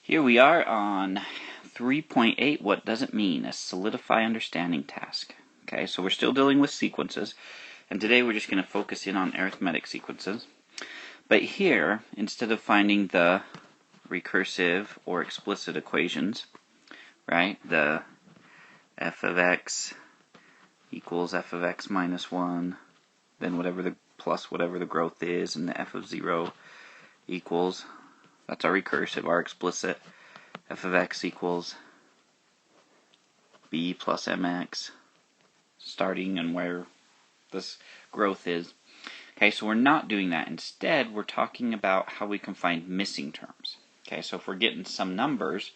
Here we are on 3.8, what does it mean? A solidify understanding task. Okay, so we're still dealing with sequences, and today we're just going to focus in on arithmetic sequences. But here, instead of finding the recursive or explicit equations, right, the f of x equals f of x minus 1, then whatever the plus whatever the growth is, and the f of 0 equals, that's our recursive, our explicit, f of x equals b plus mx, starting and where this growth is. Okay, so we're not doing that. Instead, we're talking about how we can find missing terms. Okay, so if we're getting some numbers,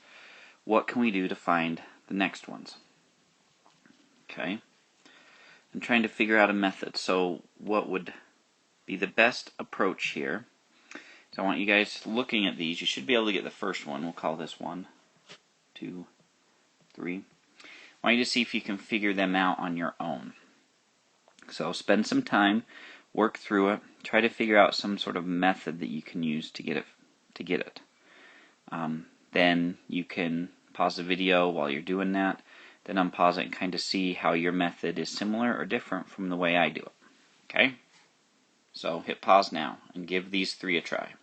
what can we do to find the next ones? Okay, I'm trying to figure out a method. So what would be the best approach here? So I want you guys looking at these. You should be able to get the first one. We'll call this 1, 2, 3. I want you to see if you can figure them out on your own. So spend some time, work through it, try to figure out some sort of method that you can use to get it. Then you can pause the video while you're doing that, then unpause it and kind of see how your method is similar or different from the way I do it. Okay? So hit pause now and give these 3 a try.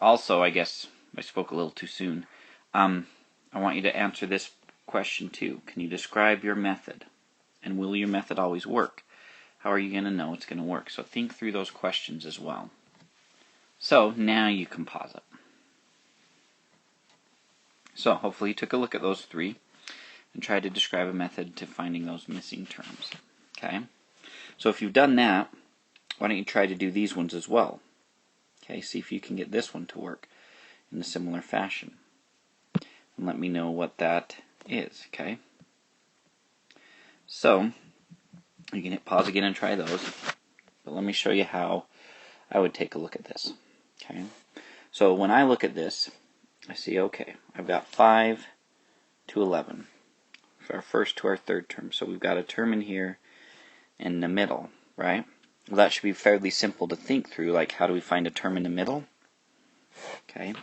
Also, I guess I spoke a little too soon. I want you to answer this question too. Can you describe your method? And will your method always work? How are you going to know it's going to work? So think through those questions as well. So now you can pause it. So hopefully you took a look at those 3 and tried to describe a method to finding those missing terms. Okay? So if you've done that, why don't you try to do these ones as well? Okay, see if you can get this one to work in a similar fashion. And let me know what that is, okay? So, you can hit pause again and try those. But let me show you how I would take a look at this. Okay? So when I look at this, I see, okay, I've got 5 to 11 for our first to our third term. So we've got a term in here in the middle, right? Well, that should be fairly simple to think through, like how do we find a term in the middle? Okay,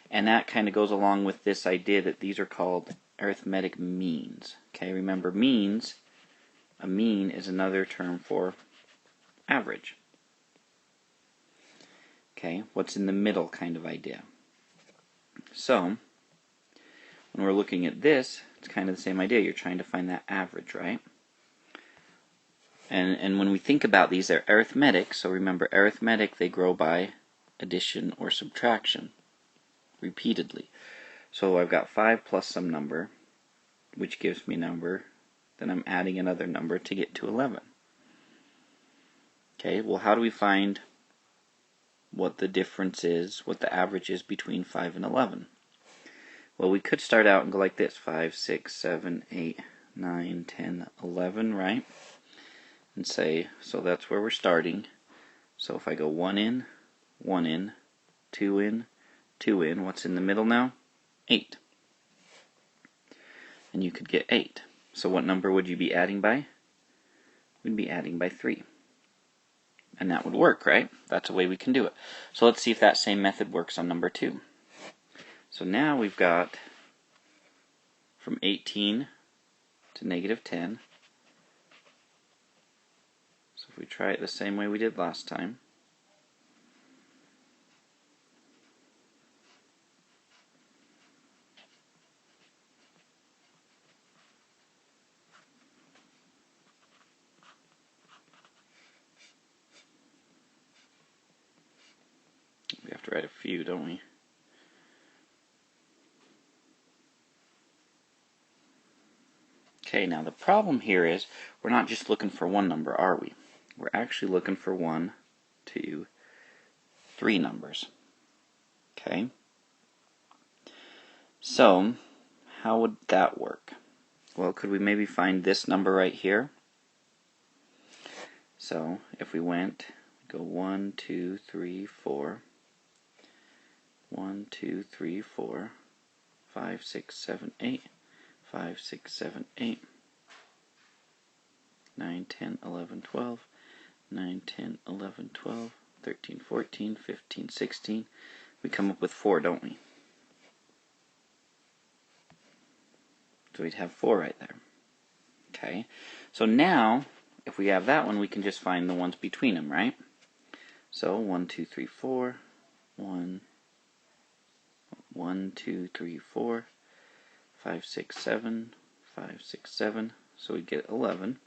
and that kind of goes along with this idea that these are called arithmetic means. Okay, remember means, a mean is another term for average. Okay, what's in the middle kind of idea. So, when we're looking at this, it's kind of the same idea. You're trying to find that average, right? And when we think about these, they're arithmetic, so remember arithmetic, they grow by addition or subtraction repeatedly. So I've got 5 plus some number, which gives me a number, then I'm adding another number to get to 11. Okay, well how do we find what the difference is, what the average is between 5 and 11? Well, we could start out and go like this, 5, 6, 7, 8, 9, 10, 11, right? And say, so that's where we're starting. So if I go 1 in, 1 in, 2 in, 2 in, what's in the middle now? 8. And you could get 8. So what number would you be adding by? We'd be adding by 3. And that would work, right? That's a way we can do it. So let's see if that same method works on number 2. So now we've got from 18 to negative 10. So if we try it the same way we did last time, we have to write a few, don't we? Okay, now the problem here is we're not just looking for one number, are we? We're actually looking for 1, 2, 3 numbers. Okay? So, how would that work? Well, could we maybe find this number right here? So, if we went, go 1, 2, 3, 4, 1, 2, 3, 4, 5, 6, 7, 8, 5, 6, 7, 8, 9, 10, 11, 12, 9, 10, 11, 12, 13, 14, 15, 16. We come up with 4, don't we? So we'd have 4 right there. Okay, so now, if we have that one, we can just find the ones between them, right? So 1, 2, 3, 4, 1, 1, 2, 3, 4, 5, 6, 7, 5, 6, 7. So we get 11.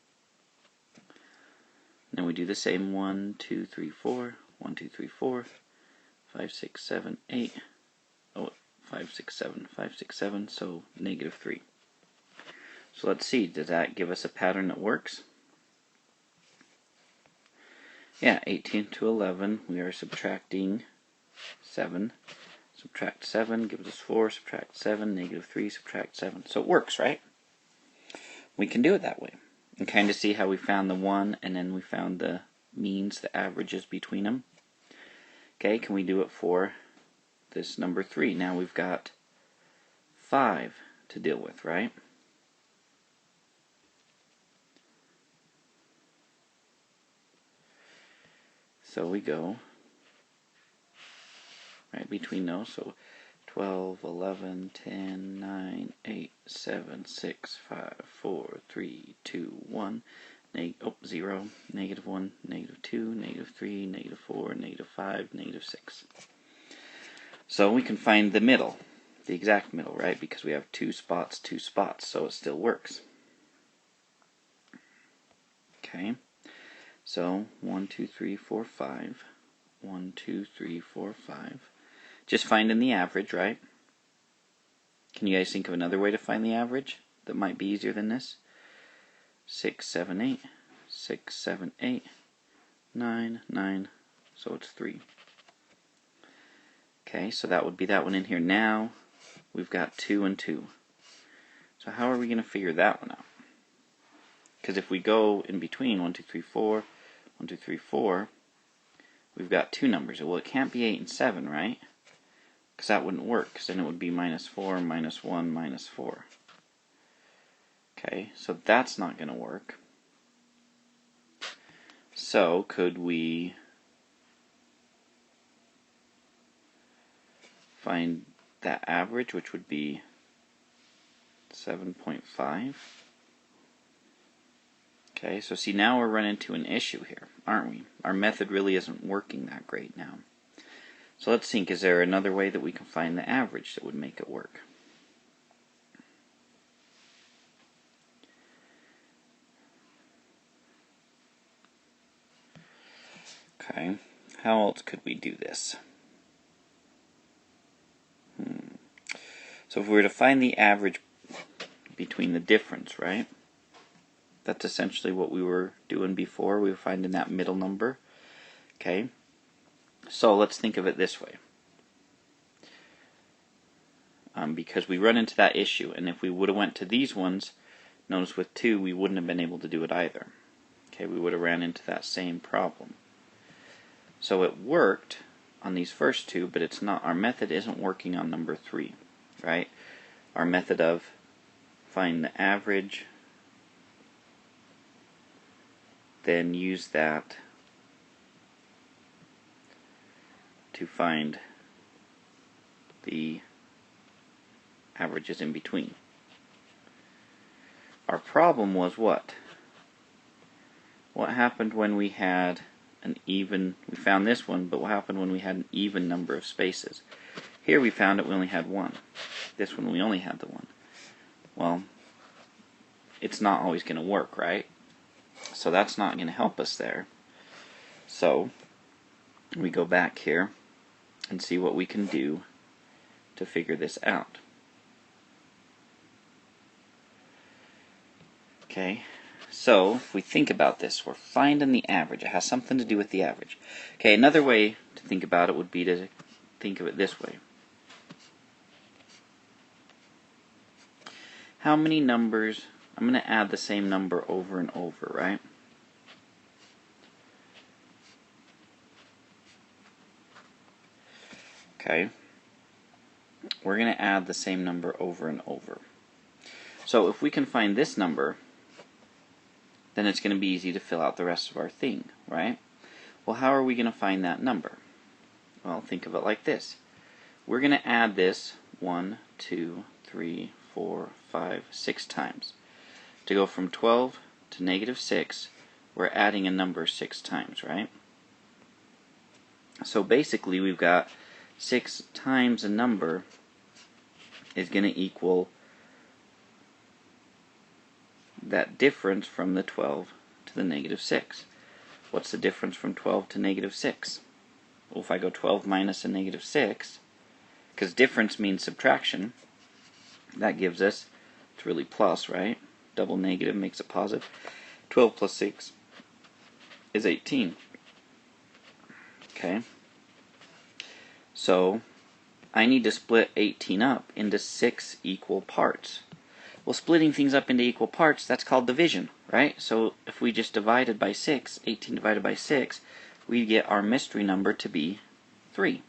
Then we do the same 1, 2, 3, 4, 1, 2, 3, 4, 5, 6, 7, 8. Oh, 5, 6, 7, 5, 6, 7. So negative 3. So let's see, does that give us a pattern that works? Yeah, 18 to 11, we are subtracting 7. Subtract 7 gives us 4, subtract 7, negative 3, subtract 7. So it works, right? We can do it that way. And kind of see how we found the 1 and then we found the means, the averages between them. Okay, can we do it for this number 3? Now we've got 5 to deal with, right? So we go right between those. So 12, 11, 10, 9, 8, 7, 6, 5, 4, 3, 2, 1, 0, negative 1, negative 2, negative 3, negative 4, negative 5, negative 6. So we can find the middle, the exact middle, right? Because we have 2 spots, so it still works. Okay, so 1, 2, 3, 4, 5. 1, 2, 3, 4, 5. Just finding the average, right? Can you guys think of another way to find the average that might be easier than this? 6, 7, 8. 6, 7, 8. 9, 9. So it's 3. Okay, so that would be that one in here. Now we've got 2 and 2. So how are we going to figure that one out? Because if we go in between 1, 2, 3, 4, 1, 2, 3, 4, we've got 2 numbers. Well, it can't be 8 and 7, right? Because that wouldn't work, because then it would be minus 4, minus 1, minus 4. Okay, so that's not going to work. So could we find that average, which would be 7.5? Okay, so see, now we're running into an issue here, aren't we? Our method really isn't working that great now. So let's think, is there another way that we can find the average that would make it work? Okay, how else could we do this? So if we were to find the average between the difference, right? That's essentially what we were doing before. We were finding that middle number. Okay, so let's think of it this way. Because we run into that issue, and if we would have went to these ones, notice with 2 we wouldn't have been able to do it either. Okay, we would have ran into that same problem. So it worked on these first 2, but it's not. Our method isn't working on number 3, right? Our method of find the average, then use that to find the averages in between. Our problem was what? What happened when we had an even, we found this one, but what happened when we had an even number of spaces? Here we found it, we only had 1. This one we only had the 1. Well, it's not always going to work, right? So that's not going to help us there. So we go back here and see what we can do to figure this out. Okay, so if we think about this, we're finding the average. It has something to do with the average. Okay, another way to think about it would be to think of it this way. How many numbers, I'm going to add the same number over and over, right? Okay, we're going to add the same number over and over. So if we can find this number, then it's going to be easy to fill out the rest of our thing, right? Well, how are we going to find that number? Well, think of it like this. We're going to add this 1, 2, 3, 4, 5, 6 times. To go from 12 to negative 6, we're adding a number 6 times, right? So basically we've got 6 times a number is going to equal that difference from the 12 to the negative 6. What's the difference from 12 to negative 6? Well, if I go 12 minus a negative 6, because difference means subtraction, that gives us, it's really plus, right? Double negative makes it positive. 12 plus 6 is 18. Okay? So, I need to split 18 up into 6 equal parts. Well, splitting things up into equal parts, that's called division, right? So if we just divided by 6, 18 divided by 6, we get our mystery number to be 3.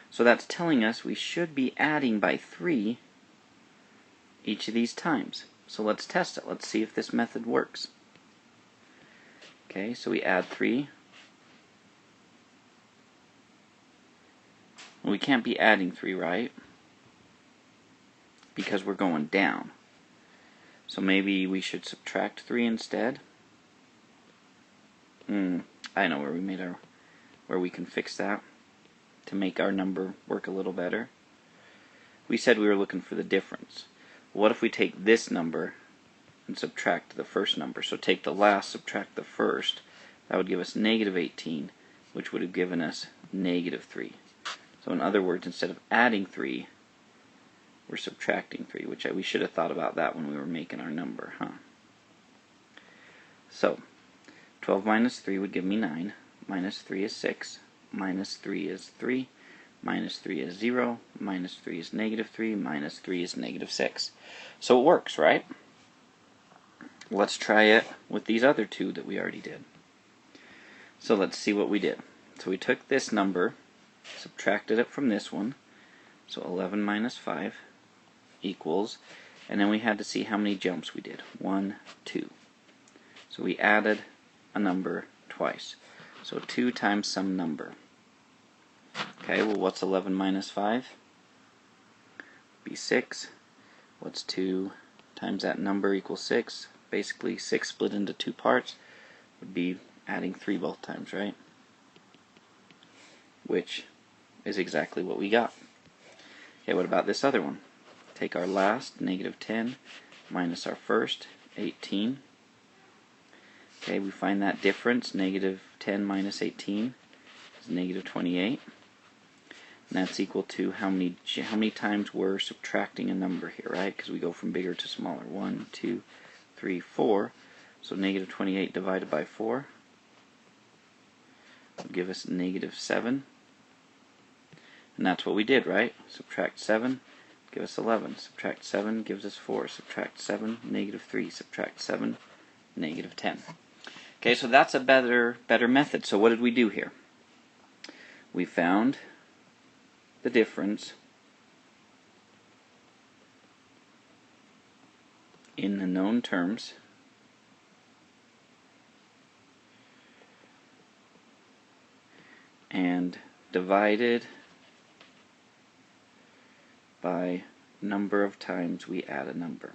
So that's telling us we should be adding by 3 each of these times. So let's test it. Let's see if this method works. Okay, so we add 3. Well, we can't be adding 3, right? Because we're going down. So maybe we should subtract 3 instead. I know where we can fix that to make our number work a little better. We said we were looking for the difference. What if we take this number and subtract the first number? So take the last, subtract the first. That would give us negative 18, which would have given us negative 3. So in other words, instead of adding 3, we're subtracting 3, which we should have thought about that when we were making our number, huh? So, 12 minus 3 would give me 9, minus 3 is 6, minus 3 is 3, minus 3 is 0, minus 3 is negative 3, minus 3 is negative 6. So it works, right? Let's try it with these other two that we already did. So let's see what we did. So we took this number, subtracted it from this one, so 11 minus 5 equals, and then we had to see how many jumps we did. 1, 2. So we added a number twice. So 2 times some number. Okay, well what's 11 minus 5? Be 6. What's 2 times that number equals 6? Basically 6 split into 2 parts would be adding 3 both times, right? Which is exactly what we got. Okay, what about this other one? Take our last, negative 10, minus our first, 18. Okay, we find that difference, negative 10 minus 18 is negative 28. And that's equal to how many times we're subtracting a number here, right? Because we go from bigger to smaller. 1, 2, 3, 4. So negative 28 divided by 4 will give us negative 7. And that's what we did, right? Subtract 7, give us 11. Subtract 7 gives us 4. Subtract 7, negative 3. Subtract 7, negative 10. Okay, so that's a better method. So what did we do here? We found the difference in the known terms and divided by number of times we add a number.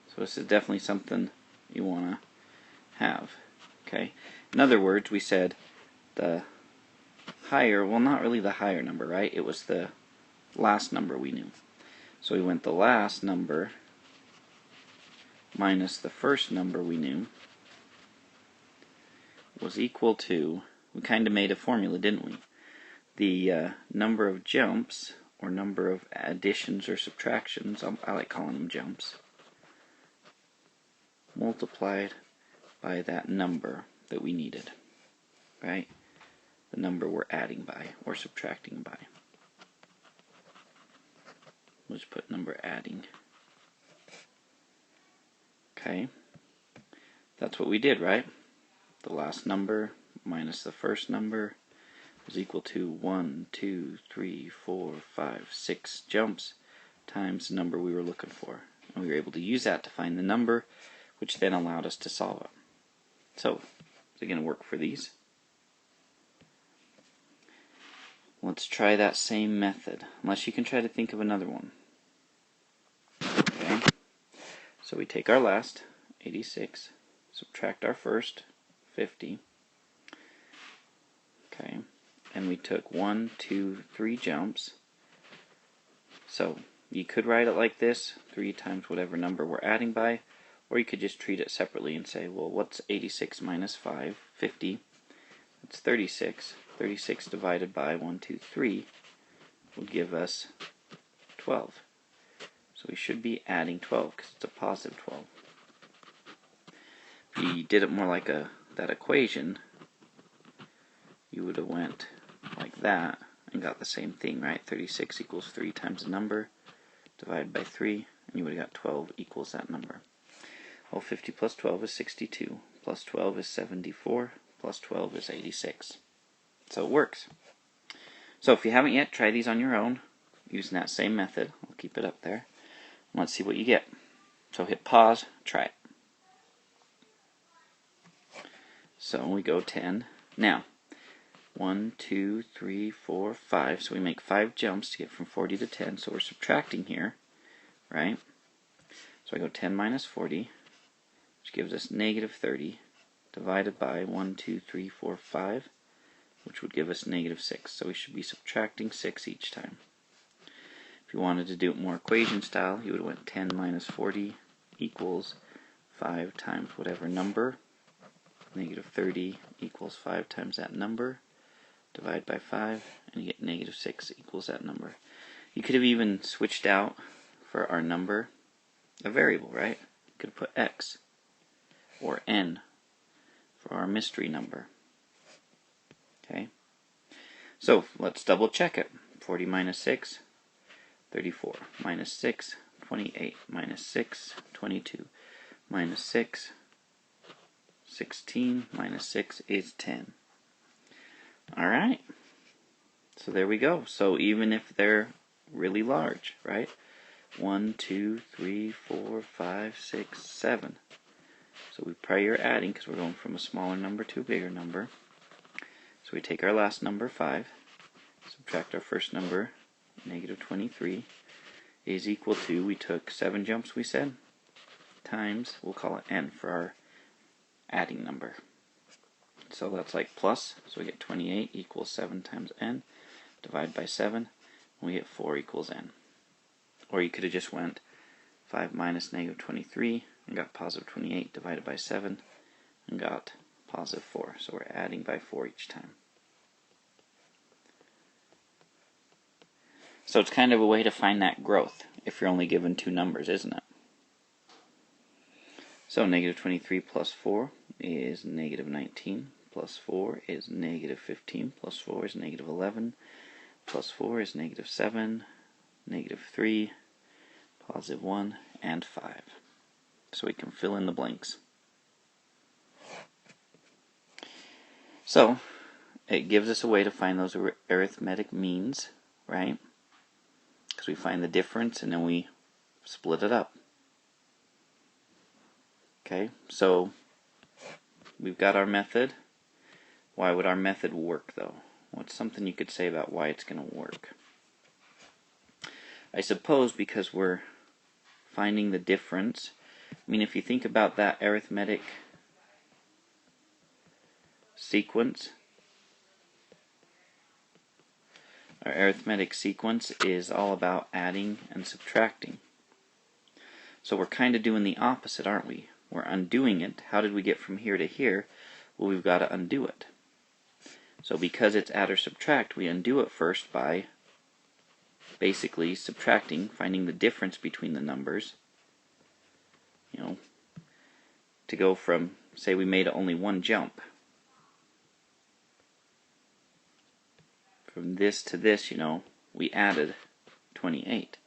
So this is definitely something you want to have. Okay. In other words, we said the higher, well, not really the higher number, right? It was the last number we knew. So we went the last number minus the first number we knew was equal to, we kind of made a formula, didn't we? The number of jumps, or number of additions or subtractions, I like calling them jumps, multiplied by that number that we needed, right? The number we're adding by or subtracting by. We'll just put number adding. Okay, that's what we did, right? The last number minus the first number is equal to 1, 2, 3, 4, 5, 6 jumps times the number we were looking for. And we were able to use that to find the number, which then allowed us to solve it. So, is it going to work for these? Let's try that same method, unless you can try to think of another one. Okay, so we take our last, 86, subtract our first, 50. Okay, and we took 1, 2, 3 jumps. So you could write it like this, 3 times whatever number we're adding by, or you could just treat it separately and say, well, what's 86 minus 5? 50. That's 36. 36 divided by 1, 2, 3 would give us 12. So we should be adding 12 because it's a positive 12. If you did it more like that equation, you would have went like that and got the same thing, right? 36 equals 3 times the number, divided by 3, and you would have got 12 equals that number. Well, 50 plus 12 is 62, plus 12 is 74, plus 12 is 86. So it works. So if you haven't yet, try these on your own using that same method. I'll keep it up there. Let's see what you get. So hit pause, try it. So we go 10. Now, 1, 2, 3, 4, 5. So we make 5 jumps to get from 40 to 10. So we're subtracting here, right? So I go 10 minus 40, which gives us negative 30, divided by 1, 2, 3, 4, 5, which would give us negative 6. So we should be subtracting 6 each time. If you wanted to do it more equation style, you would have went 10 minus 40 equals 5 times whatever number. Negative 30 equals 5 times that number. Divide by 5, and you get negative 6 equals that number. You could have even switched out for our number a variable, right? You could have put x or n for our mystery number. Okay? So let's double check it. 40 minus 6, 34. Minus 6, 28. Minus 6, 22. Minus 6, 16. Minus 6 is 10. Alright, so there we go. So even if they're really large, right? 1, 2, 3, 4, 5, 6, 7. So we prior adding because we're going from a smaller number to a bigger number. So we take our last number, 5, subtract our first number, negative 23, is equal to, we took 7 jumps, we said, times, we'll call it n for our adding number. So that's like plus, so we get 28 equals 7 times n, divide by 7, and we get 4 equals n. Or you could have just went 5 minus negative 23, and got positive 28 divided by 7, and got positive 4. So we're adding by 4 each time. So it's kind of a way to find that growth, if you're only given 2 numbers, isn't it? So negative 23 plus 4 is negative 19. Plus 4 is negative 15, plus 4 is negative 11, plus 4 is negative 7, negative 3, positive 1, and 5. So we can fill in the blanks. So it gives us a way to find those arithmetic means, right? Because we find the difference and then we split it up. Okay, so we've got our method. Why would our method work, though? What's something you could say about why it's going to work? I suppose because we're finding the difference. I mean, if you think about that arithmetic sequence, our arithmetic sequence is all about adding and subtracting. So we're kind of doing the opposite, aren't we? We're undoing it. How did we get from here to here? Well, we've got to undo it. So because it's add or subtract, we undo it first by basically subtracting, finding the difference between the numbers. You know, to go from, say we made only 1 jump. From this to this, you know, we added 28.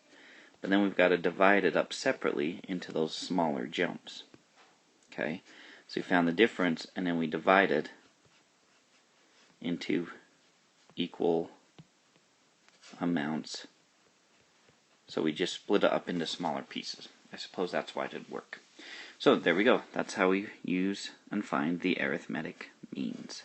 But then we've got to divide it up separately into those smaller jumps. Okay, so we found the difference and then we divided into equal amounts. So we just split it up into smaller pieces. I suppose that's why it did work. So there we go. That's how we use and find the arithmetic means.